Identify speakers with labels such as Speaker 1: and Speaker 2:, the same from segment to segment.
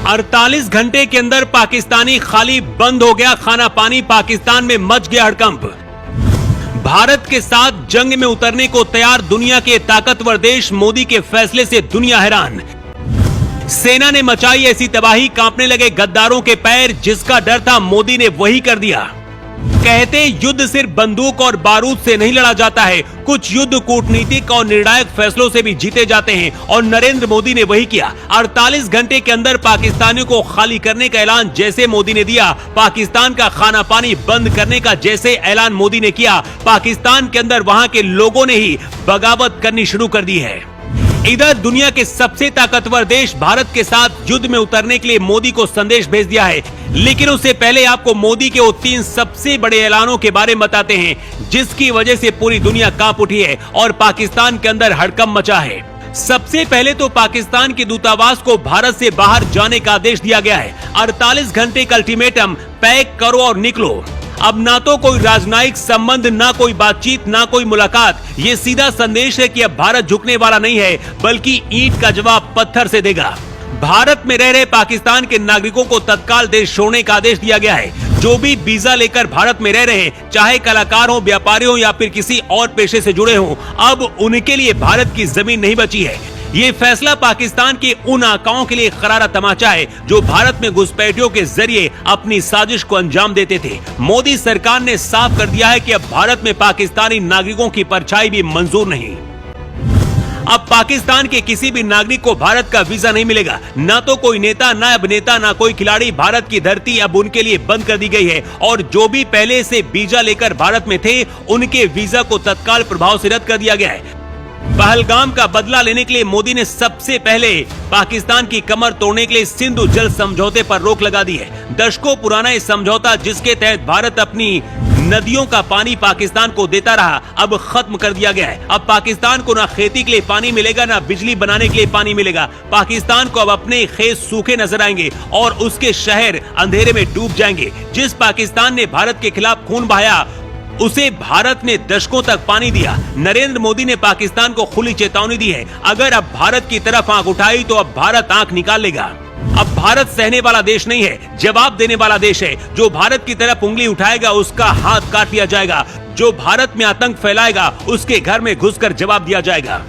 Speaker 1: 48 घंटे के अंदर पाकिस्तानी खाली बंद हो गया खाना पानी। पाकिस्तान में मच गया हड़कंप। भारत के साथ जंग में उतरने को तैयार दुनिया के ताकतवर देश। मोदी के फैसले से दुनिया हैरान। सेना ने मचाई ऐसी तबाही, कांपने लगे गद्दारों के पैर। जिसका डर था मोदी ने वही कर दिया। कहते युद्ध सिर्फ बंदूक और बारूद से नहीं लड़ा जाता है, कुछ युद्ध कूटनीतिक और निर्णायक फैसलों से भी जीते जाते हैं और नरेंद्र मोदी ने वही किया। 48 घंटे के अंदर पाकिस्तानियों को खाली करने का ऐलान जैसे मोदी ने दिया, पाकिस्तान का खाना पानी बंद करने का जैसे ऐलान मोदी ने किया, पाकिस्तान के अंदर वहां के लोगों ने ही बगावत करनी शुरू कर दी है। इधर दुनिया के सबसे ताकतवर देश भारत के साथ युद्ध में उतरने के लिए मोदी को संदेश भेज दिया है। लेकिन उससे पहले आपको मोदी के वो 3 सबसे बड़े ऐलानों के बारे में बताते हैं जिसकी वजह से पूरी दुनिया कांप उठी है और पाकिस्तान के अंदर हड़कंप मचा है। सबसे पहले तो पाकिस्तान के दूतावास को भारत से बाहर जाने का आदेश दिया गया है। 48 घंटे का अल्टीमेटम, पैक करो और निकलो। अब ना तो कोई राजनयिक संबंध, ना कोई बातचीत, ना कोई मुलाकात। ये सीधा संदेश है कि अब भारत झुकने वाला नहीं है, बल्कि ईंट का जवाब पत्थर से देगा। भारत में रह रहे पाकिस्तान के नागरिकों को तत्काल देश छोड़ने का आदेश दिया गया है। जो भी वीजा लेकर भारत में रह रहे हैं, चाहे कलाकार हो, व्यापारी हो या फिर किसी और पेशे से जुड़े हों, अब उनके लिए भारत की जमीन नहीं बची है। ये फैसला पाकिस्तान के उन आकाओं के लिए करारा तमाचा है जो भारत में घुसपैठियों के जरिए अपनी साजिश को अंजाम देते थे। मोदी सरकार ने साफ कर दिया है कि अब भारत में पाकिस्तानी नागरिकों की परछाई भी मंजूर नहीं। अब पाकिस्तान के किसी भी नागरिक को भारत का वीजा नहीं मिलेगा। ना तो कोई नेता, ना अभिनेता, ना कोई खिलाड़ी। भारत की धरती अब उनके लिए बंद कर दी गई है और जो भी पहले से वीजा लेकर भारत में थे, उनके वीजा को तत्काल प्रभाव से रद्द कर दिया गया है। पहलगाम का बदला लेने के लिए मोदी ने सबसे पहले पाकिस्तान की कमर तोड़ने के लिए सिंधु जल समझौते पर रोक लगा दी है। दशकों पुराना ये समझौता, जिसके तहत भारत अपनी नदियों का पानी पाकिस्तान को देता रहा, अब खत्म कर दिया गया है। अब पाकिस्तान को ना खेती के लिए पानी मिलेगा, ना बिजली बनाने के लिए पानी मिलेगा। पाकिस्तान को अब अपने खेत सूखे नजर आएंगे और उसके शहर अंधेरे में डूब जाएंगे। जिस पाकिस्तान ने भारत के खिलाफ खून बहाया, उसे भारत ने दशकों तक पानी दिया। नरेंद्र मोदी ने पाकिस्तान को खुली चेतावनी दी है, अगर अब भारत की तरफ आंख उठाई तो अब भारत आंख निकाल लेगा। अब भारत सहने वाला देश नहीं है, जवाब देने वाला देश है। जो भारत की तरफ उंगली उठाएगा उसका हाथ काट लिया जाएगा। जो भारत में आतंक फैलाएगा उसके घर में घुसकर जवाब दिया जाएगा।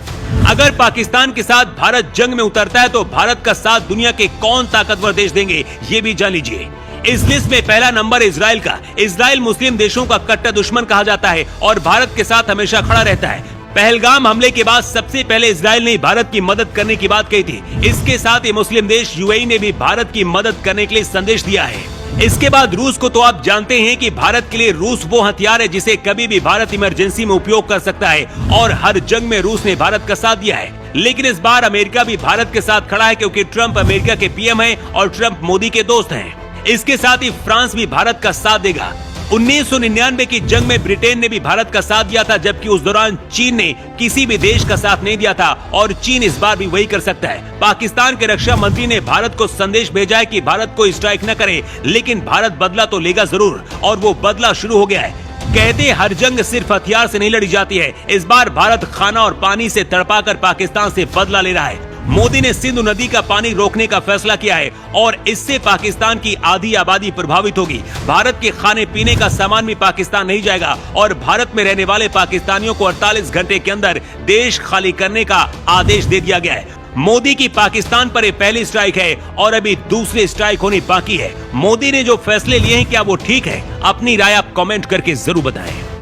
Speaker 1: अगर पाकिस्तान के साथ भारत जंग में उतरता है तो भारत का साथ दुनिया के कौन ताकतवर देश देंगे, ये भी जान लीजिए। इस लिस्ट में पहला नंबर इजराइल का। इजराइल मुस्लिम देशों का कट्टर दुश्मन कहा जाता है और भारत के साथ हमेशा खड़ा रहता है। पहलगाम हमले के बाद सबसे पहले इजराइल ने भारत की मदद करने की बात कही थी। इसके साथ ही मुस्लिम देश यूएई ने भी भारत की मदद करने के लिए संदेश दिया है। इसके बाद रूस को तो आप जानते हैं कि भारत के लिए रूस वो हथियार है जिसे कभी भी भारत इमरजेंसी में उपयोग कर सकता है और हर जंग में रूस ने भारत का साथ दिया है। लेकिन इस बार अमेरिका भी भारत के साथ खड़ा है, क्योंकि ट्रंप अमेरिका के पीएम है और ट्रंप मोदी के दोस्त हैं। इसके साथ ही फ्रांस भी भारत का साथ देगा। 1999 की जंग में ब्रिटेन ने भी भारत का साथ दिया था, जबकि उस दौरान चीन ने किसी भी देश का साथ नहीं दिया था और चीन इस बार भी वही कर सकता है। पाकिस्तान के रक्षा मंत्री ने भारत को संदेश भेजा है कि भारत को स्ट्राइक न करे, लेकिन भारत बदला तो लेगा जरूर और वो बदला शुरू हो गया है। कहते हर जंग सिर्फ हथियार से नहीं लड़ी जाती है। इस बार भारत खाना और पानी से तड़पाकर पाकिस्तान से बदला ले रहा है। मोदी ने सिंधु नदी का पानी रोकने का फैसला किया है और इससे पाकिस्तान की आधी आबादी प्रभावित होगी। भारत के खाने पीने का सामान भी पाकिस्तान नहीं जाएगा और भारत में रहने वाले पाकिस्तानियों को 48 घंटे के अंदर देश खाली करने का आदेश दे दिया गया है। मोदी की पाकिस्तान पर ये पहली स्ट्राइक है और अभी दूसरी स्ट्राइक होनी बाकी है। मोदी ने जो फैसले लिए हैं, क्या वो ठीक है? अपनी राय आप कमेंट करके जरूर बताएं।